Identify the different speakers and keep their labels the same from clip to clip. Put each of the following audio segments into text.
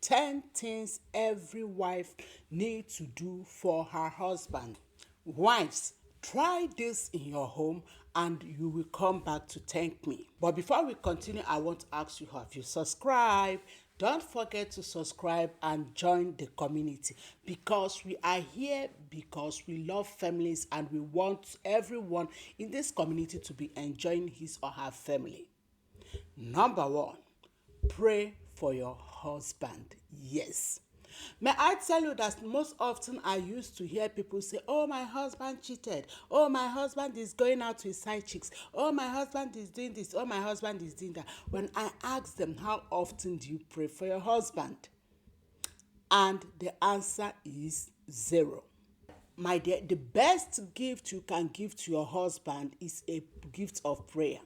Speaker 1: 10 things every wife needs to do for her husband. Wives, try this in your home and you will come back to thank me. But before we continue, I want to ask you, have you subscribed? Don't forget to subscribe and join the community, because we are here because we love families and we want everyone in this community to be enjoying his or her family. Number one, pray for your husband. Yes. May I tell you that most often I used to hear people say, oh, my husband cheated. Oh, my husband is going out with side chicks. Oh, my husband is doing this. Oh, my husband is doing that. When I ask them, how often do you pray for your husband? And the answer is 0. My dear, the best gift you can give to your husband is a gift of prayer.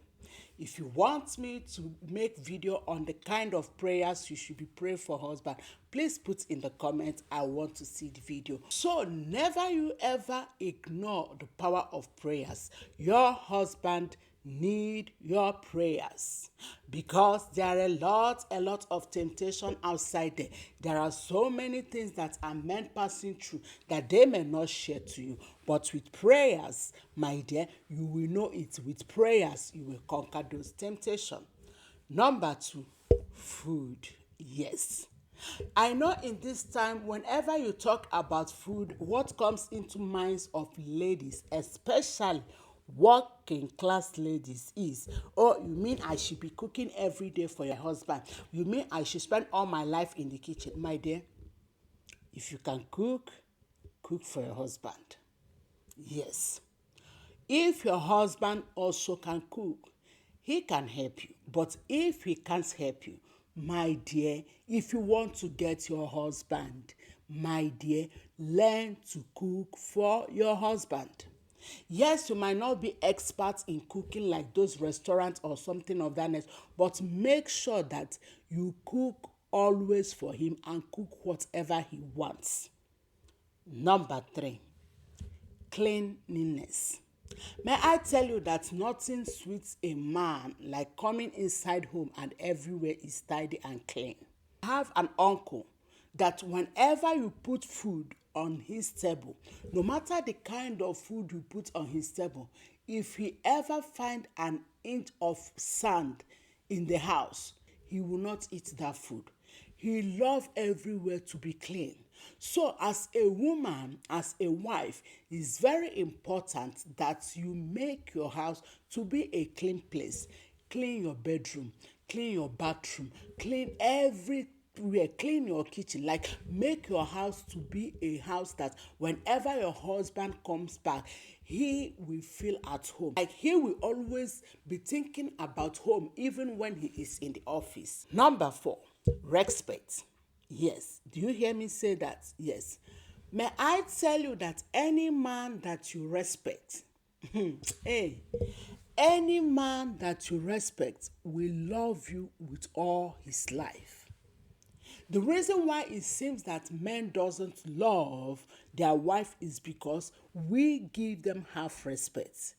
Speaker 1: If you want me to make video on the kind of prayers you should be praying for husband, please put in the comments, I want to see the video. So never you ever ignore the power of prayers. Your husband need your prayers, because there are a lot of temptation outside there. There are so many things that are men passing through that they may not share to you, but with prayers, my dear, you will know it. With prayers you will conquer those temptations. Number 2, food. Yes, I know in this time, whenever you talk about food, what comes into minds of ladies, especially working class ladies, is, oh, you mean I should be cooking every day for your husband? You mean I should spend all my life in the kitchen? My dear, if you can cook, cook for your husband. Yes. If your husband also can cook, he can help you. But if he can't help you, my dear, if you want to get your husband, my dear, learn to cook for your husband. Yes, you might not be experts in cooking like those restaurants or something of that nature, but make sure that you cook always for him and cook whatever he wants. Number 3, cleanliness. May I tell you that nothing sweets a man like coming inside home and everywhere is tidy and clean. I have an uncle that whenever you put food on his table, no matter the kind of food you put on his table, if he ever find an inch of sand in the house, he will not eat that food. He loves everywhere to be clean. So as a woman, as a wife, it's very important that you make your house to be a clean place. Clean your bedroom, clean your bathroom, clean everywhere, clean your kitchen. Like, make your house to be a house that whenever your husband comes back, he will feel at home. Like, he will always be thinking about home even when he is in the office. Number 4, respect. Yes, do you hear me say that? Yes. May I tell you that any man that you respect, hey, any man that you respect will love you with all his life. The reason why it seems that men doesn't love their wife is because we give them half respect.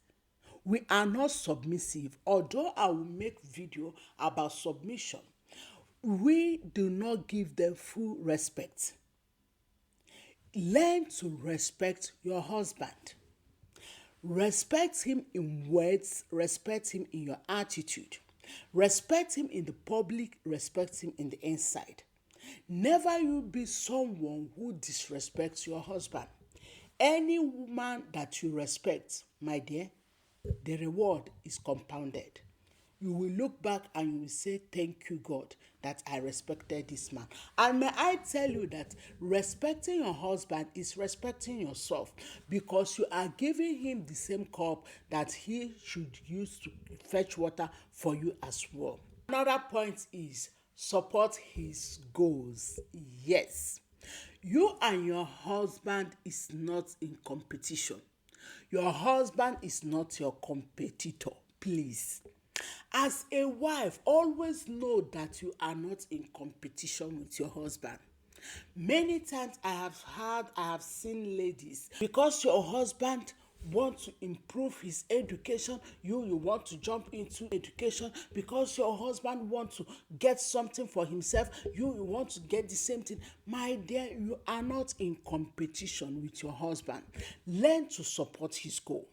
Speaker 1: We are not submissive. Although I will make video about submission, we do not give them full respect. Learn to respect your husband. Respect him in words, respect him in your attitude. Respect him in the public, respect him in the inside. Never you be someone who disrespects your husband. Any woman that you respect, my dear, the reward is compounded. You will look back and you will say, thank you, God, that I respected this man. And may I tell you that respecting your husband is respecting yourself, because you are giving him the same cup that he should use to fetch water for you as well. Another point is support his goals. Yes. You and your husband is not in competition. Your husband is not your competitor. Please. As a wife, always know that you are not in competition with your husband. Many times I have seen ladies, because your husband want to improve his education, you want to jump into education because your husband wants to get something for himself, you want to get the same thing. My dear, you are not in competition with your husband. Learn to support his goal.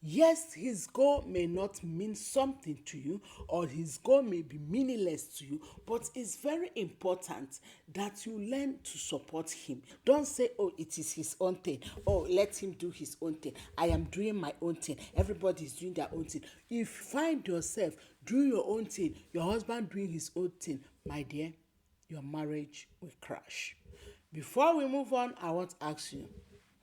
Speaker 1: Yes, his goal may not mean something to you, or his goal may be meaningless to you, but it's very important that you learn to support him. Don't say, oh, it is his own thing. Oh, let him do his own thing. I am doing my own thing. Everybody is doing their own thing. If you find yourself doing your own thing, your husband doing his own thing, my dear, your marriage will crash. Before we move on, I want to ask you,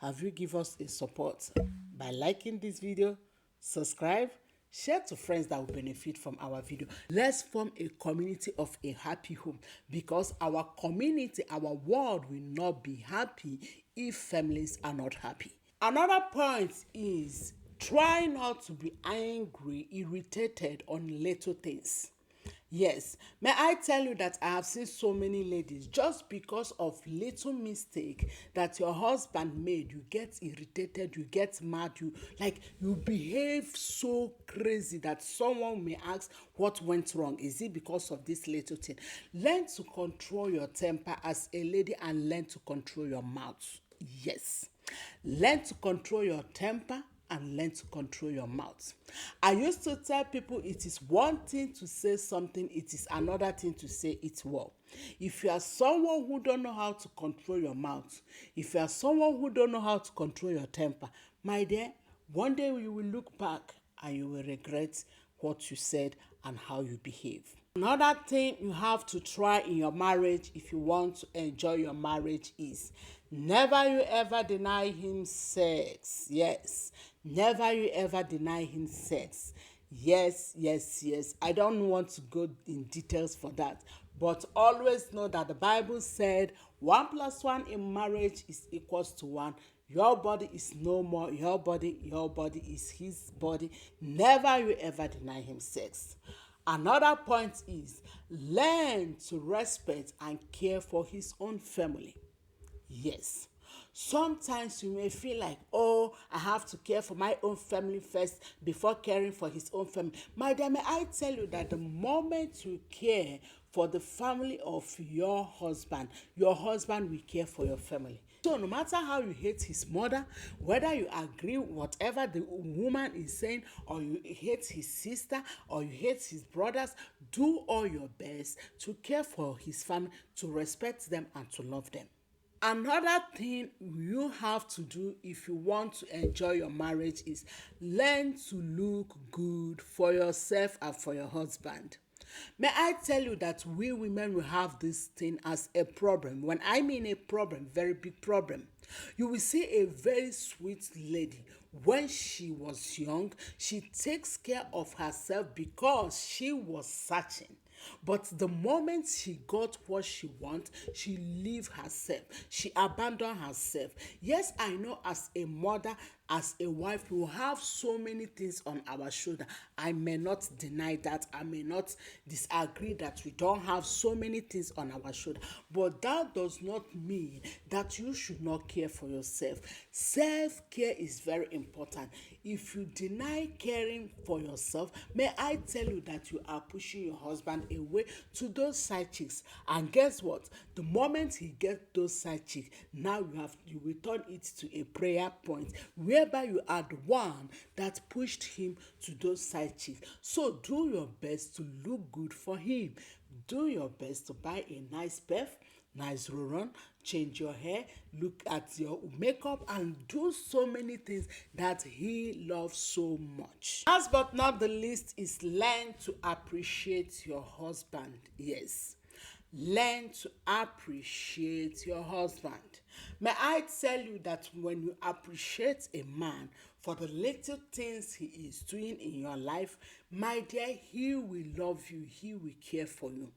Speaker 1: have you give us a support by liking this video, subscribe, share to friends that will benefit from our video. Let's form a community of a happy home, because our community, our world will not be happy if families are not happy. Another point is, try not to be angry, irritated on little things. Yes, may I tell you that I have seen so many ladies, just because of little mistake that your husband made, you get irritated, you get mad, you behave so crazy that someone may ask what went wrong. Is it because of this little thing? Learn to control your temper as a lady, and learn to control your mouth. Yes, learn to control your temper and learn to control your mouth. I used to tell people it is one thing to say something, it is another thing to say it well. If you are someone who don't know how to control your mouth, if you are someone who don't know how to control your temper, my dear, one day you will look back and you will regret what you said and how you behave. Another thing you have to try in your marriage if you want to enjoy your marriage is, never you ever deny him sex. Yes, never you ever deny him sex. Yes, yes, yes. I don't want to go in details for that, but always know that the Bible said 1 + 1 in marriage is equals to 1. Your body is no more your body is his body. Never you ever deny him sex. Another point is, learn to respect and care for his own family. Yes. Sometimes you may feel like, oh, I have to care for my own family first before caring for his own family. My dear, may I tell you that the moment you care for the family of your husband will care for your family. So no matter how you hate his mother, whether you agree with whatever the woman is saying, or you hate his sister, or you hate his brothers, do all your best to care for his family, to respect them and to love them. Another thing you have to do if you want to enjoy your marriage is, learn to look good for yourself and for your husband. May I tell you that we women will have this thing as a problem. When I mean a problem, very big problem. You will see a very sweet lady. When she was young, she takes care of herself because she was searching. But the moment she got what she wants, she leave herself. She abandoned herself. Yes, I know as a mother, as a wife, we have so many things on our shoulder. I may not deny that. I may not disagree that we don't have so many things on our shoulder. But that does not mean that you should not care for yourself. Self-care is very important. If you deny caring for yourself, may I tell you that you are pushing your husband away to those side chicks. And guess what? The moment he gets those side chicks, now you will turn it to a prayer point whereby you are the one that pushed him to those side chicks. So do your best to look good for him. Do your best to buy a nice perf, nice roll-on, change your hair, look at your makeup, and do so many things that he loves so much. Last but not the least is, learn to appreciate your husband. Yes, learn to appreciate your husband. May I tell you that when you appreciate a man for the little things he is doing in your life, my dear, he will love you, he will care for you.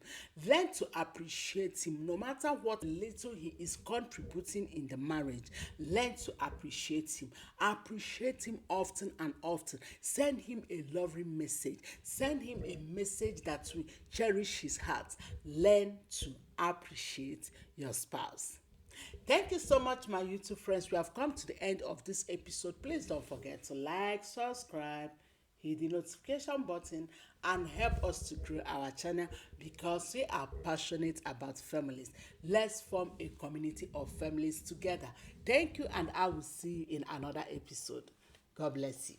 Speaker 1: Learn to appreciate him no matter what little he is contributing in the marriage. Learn to appreciate him. Appreciate him often and often. Send him a loving message. Send him a message that will cherish his heart. Learn to appreciate your spouse. Thank you so much, my YouTube friends. We have come to the end of this episode. Please don't forget to like, subscribe, hit the notification button, and help us to grow our channel because we are passionate about families. Let's form a community of families together. Thank you, and I will see you in another episode. God bless you.